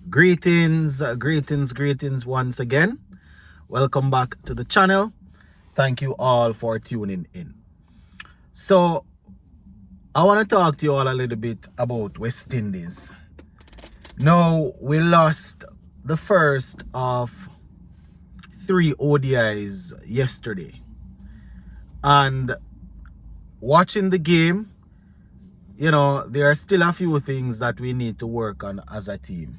Greetings once again. Welcome back to the channel. Thank you all for tuning in. So, I want to talk to you all a little bit about West Indies. Now, we lost the first of 3 ODIs yesterday. And watching the game, there are still a few things that we need to work on as a team.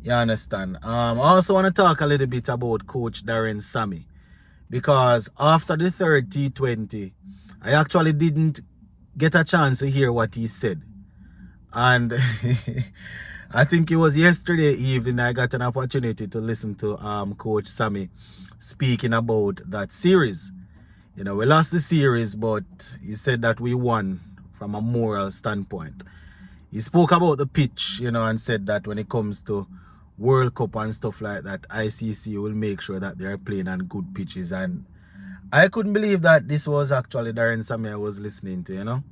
You understand? I also want to talk a little bit about Coach Darren Sammy, because after the third T20, I actually didn't get a chance to hear what he said. And I think it was yesterday evening I got an opportunity to listen to Coach Sammy speaking about that series. We lost the series, but he said that we won from a moral standpoint. He spoke about the pitch, and said that when it comes to World Cup and stuff like that, ICC will make sure that they're playing on good pitches. And I couldn't believe that this was actually Darren Sammy I was listening to,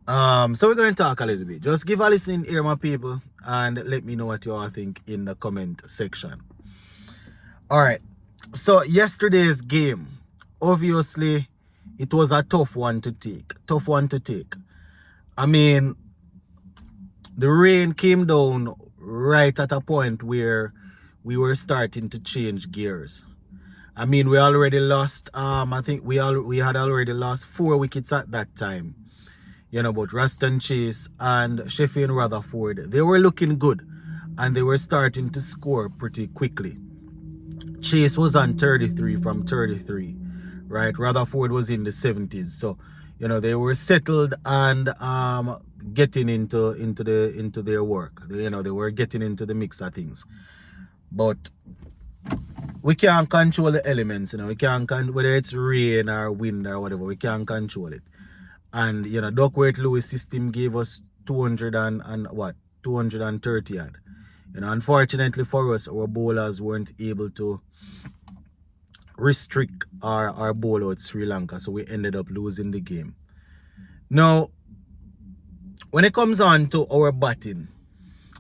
So we're going to talk a little bit. Just give a listen here, my people, and let me know what you all think in the comment section. All right. So yesterday's game, obviously, it was a tough one to take. I mean, the rain came down right at a point where we were starting to change gears. I mean, we already lost, I think we had already lost 4 wickets at that time. But Ruston Chase and Sheffield Rutherford, they were looking good and they were starting to score pretty quickly. Chase was on 33 from 33, right? Rutherford was in the 70s. So, they were settled and getting into their work. They were getting into the mix of things. But we can't control the elements, we can't whether it's rain or wind or whatever, we can't control it. And Duckworth Lewis system gave us 230 odd. Unfortunately for us, our bowlers weren't able to restrict our bowl out Sri Lanka, so we ended up losing the game. Now, when it comes on to our batting,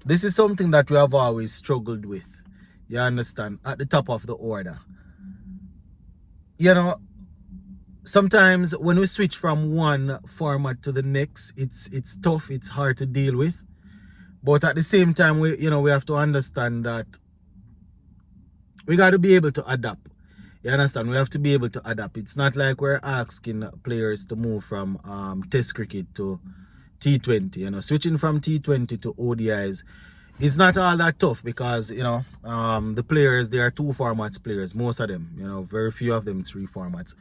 this is something that we have always struggled with. You understand? At the top of the order. Sometimes when we switch from one format to the next, it's tough, it's hard to deal with. But at the same time, we have to understand that we got to be able to adapt. You understand? We have to be able to adapt. It's not like we're asking players to move from Test cricket to T20. Switching from T20 to ODIs, it's not all that tough because, the players, there are 2 formats players, most of them, very few of them 3 formats.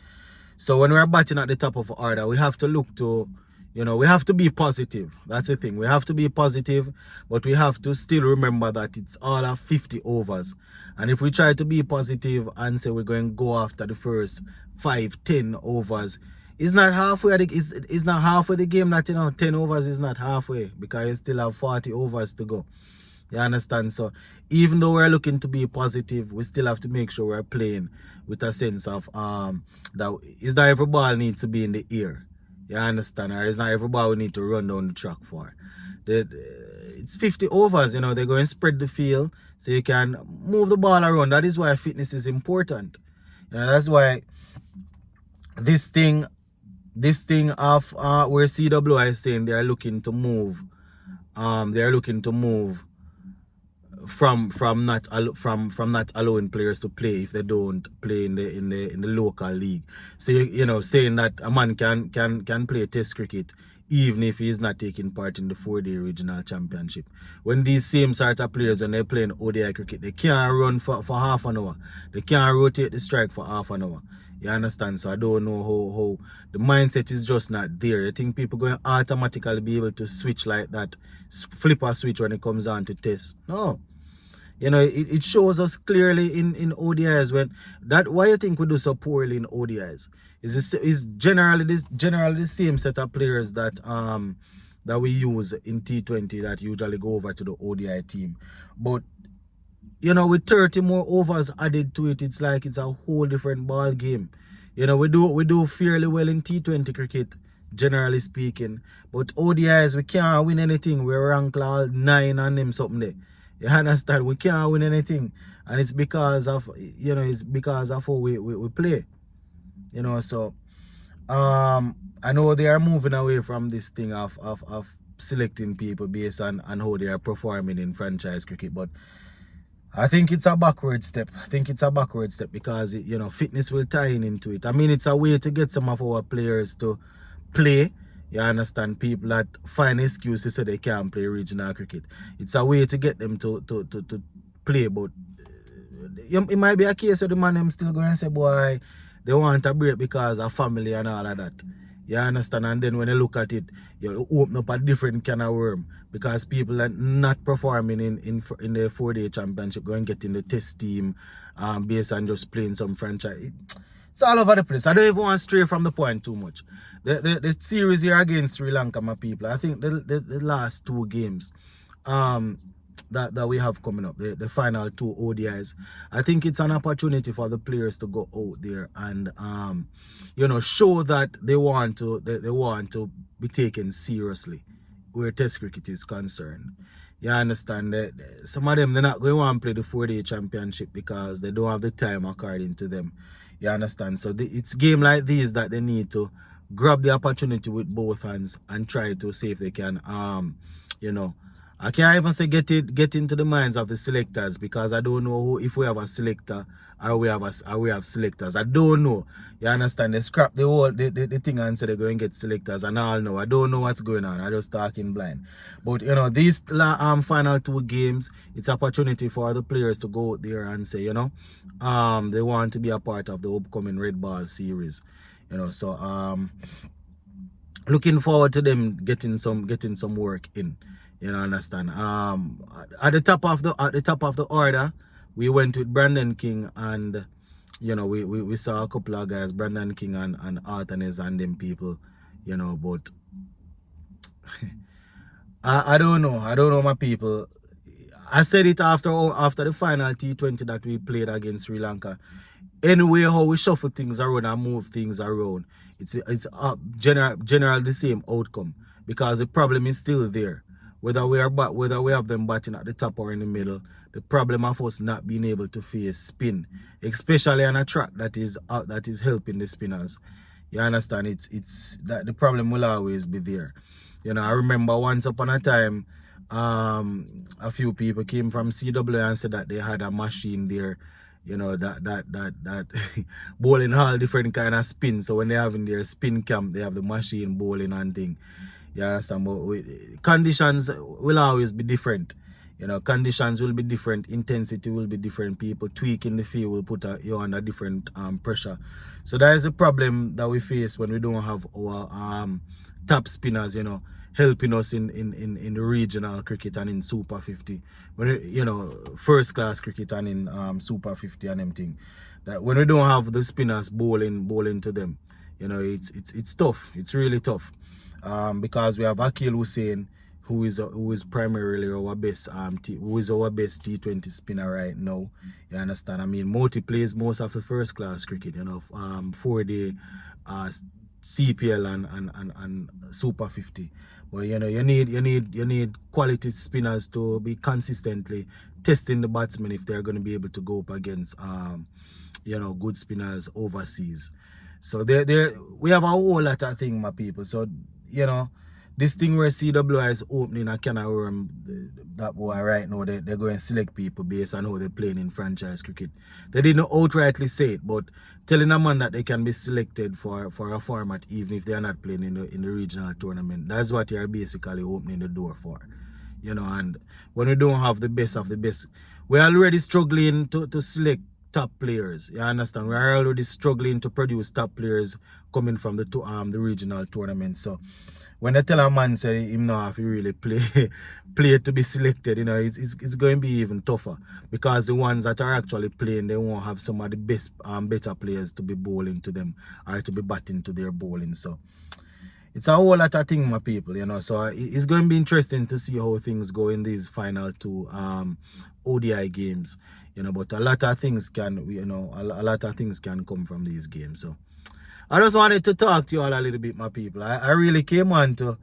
So when we're batting at the top of the order, we have to look to, we have to be positive. That's the thing. We have to be positive, but we have to still remember that it's all of 50 overs. And if we try to be positive and say we're going to go after the first 5-10 overs, it's not halfway. It's not halfway the game that, 10 overs is not halfway because you still have 40 overs to go. You understand? So even though we're looking to be positive, we still have to make sure we're playing with a sense of that it's not every ball needs to be in the air. You understand? Or it's not every ball we need to run down the track for. It's 50 overs, they're going to spread the field so you can move the ball around. That is why fitness is important. That's why this thing of where CWI is saying they're looking to move from not allowing players to play if they don't play in the local league. So saying that a man can play Test cricket even if he is not taking part in the 4-day regional championship. When these same sort of players, when they're playing ODI cricket, they can't run for half an hour. They can't rotate the strike for half an hour. You understand? So I don't know how the mindset is just not there. I think people going to automatically be able to switch like that, flip a switch when it comes on to Test. No. It shows us clearly in ODIs why you think we do so poorly in ODIs is generally the same set of players that that we use in T20 that usually go over to the ODI team. But with 30 more overs added to it, it's like it's a whole different ball game. We do fairly well in T20 cricket, generally speaking. But ODIs, we can't win anything. We're ranked all 9 and them something there. You understand? We can't win anything. And it's because of, it's because of how we play. So I know they are moving away from this thing of selecting people based on how they are performing in franchise cricket, but I think it's a backward step. I think it's a backward step because fitness will tie into it. I mean, it's a way to get some of our players to play. You understand? People that find excuses so they can't play regional cricket. It's a way to get them to play, but it might be a case of the man them still going to say, boy, they want a break because of family and all of that. You understand? And then when you look at it, you open up a different kind of worm because people are not performing in the 4-day championship, going get in the test team based on just playing some franchise. It's all over the place. I don't even want to stray from the point too much. The series here against Sri Lanka, my people, I think the last 2 games that we have coming up, the final 2 ODIs, I think it's an opportunity for the players to go out there and show that they want to be taken seriously where test cricket is concerned. You understand that some of them, they're not going to want to play the 4-day championship because they don't have the time according to them. You understand? So it's game like these that they need to grab the opportunity with both hands and try to see if they can I can't even say get into the minds of the selectors because I don't know if we have a selector or we have selectors. I don't know. You understand? They scrap the whole the thing and say they're going to get selectors and all know. I don't know what's going on. I just talking blind. But these final 2 games, it's opportunity for the players to go out there and say, they want to be a part of the upcoming Red Ball series. So looking forward to them getting some work in. You understand? At the top of the order, we went with Brandon King and we saw a couple of guys, Brandon King and Artanes and them people, but I don't know my people. I said it after the final T20 that we played against Sri Lanka. Anyway, how we shuffle things around and move things around, it's general the same outcome because the problem is still there. Whether we have them batting at the top or in the middle, the problem of us not being able to face spin, especially on a track that is helping the spinners. You understand? It's that the problem will always be there. I remember once upon a time, a few people came from CW and said that they had a machine there, that bowling all different kind of spin. So when they have in their spin camp, they have the machine bowling and thing. You understand? But conditions will always be different. Conditions will be different. Intensity will be different. People tweaking the field will put you under different pressure. So that is a problem that we face when we don't have our top spinners, helping us in the regional cricket and in Super 50. When first class cricket and in Super 50 and everything. That when we don't have the spinners bowling to them, it's tough. It's really tough. Because we have Akil Hussain, who is primarily our best who is our best T20 spinner right now. You understand? I mean, Moti plays most of the first class cricket, 4-day CPL and Super 50. But you need quality spinners to be consistently testing the batsmen if they're going to be able to go up against good spinners overseas. So we have a whole lot of things, my people. So this thing where CWI is opening a can of worm, that boy right now, they're going to select people based on how they're playing in franchise cricket. They didn't outrightly say it, but telling a man that they can be selected for a format even if they're not playing in the regional tournament, that's what you're basically opening the door for. And when we don't have the best of the best, we're already struggling to select top players. You understand? We're already struggling to produce top players coming from the regional tournament. So when they tell a man say him not have to really play to be selected, it's going to be even tougher because the ones that are actually playing, they won't have some of the best better players to be bowling to them or to be batting to their bowling. So it's a whole lot of things, my people, So it's going to be interesting to see how things go in these final 2 ODI games, but a lot of things can, a lot of things can come from these games. So I just wanted to talk to you all a little bit, my people. I really came on to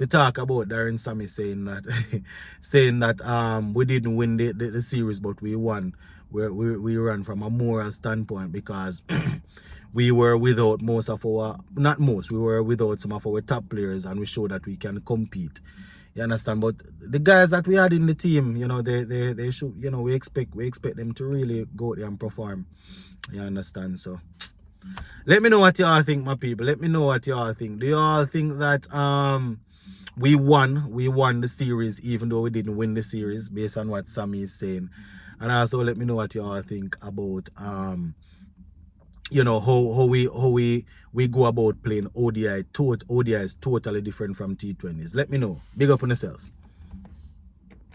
talk about Darren Sammy saying that saying that we didn't win the series, but we won. We ran from a moral standpoint because we were without most of our, not most, we were without some of our top players, and we showed that we can compete. You understand? But the guys that we had in the team, you know, they should, you know, we expect them to really go there and perform. You understand? So let me know what y'all think, my people. Let me know what y'all think. Do y'all think that we won the series even though we didn't win the series, based on what Sammy is saying? And also let me know what y'all think about you know, how we go about playing ODI. ODI is totally different from T20s. Let me know. Big up on yourself.